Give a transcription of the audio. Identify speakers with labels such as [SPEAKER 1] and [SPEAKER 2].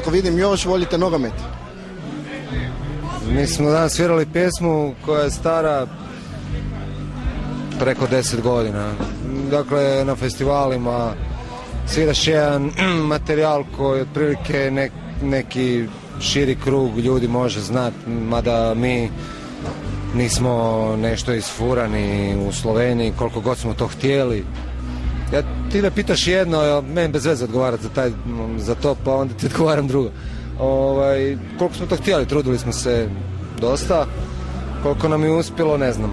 [SPEAKER 1] koliko vidim još volite nogomet.
[SPEAKER 2] Mi smo danas svirali pjesmu koja je stara preko 10 godina. Dakle, na festivalima sviraš jedan materijal koji otprilike neki širi krug ljudi može znati, mada mi nismo nešto isfurani u Sloveniji koliko god smo to htjeli. Ti me pitaš jedno, meni bez veze odgovarati za to, pa onda ti odgovaram drugo. Koliko smo to htjeli, trudili smo se dosta, koliko nam je uspjelo, ne znam.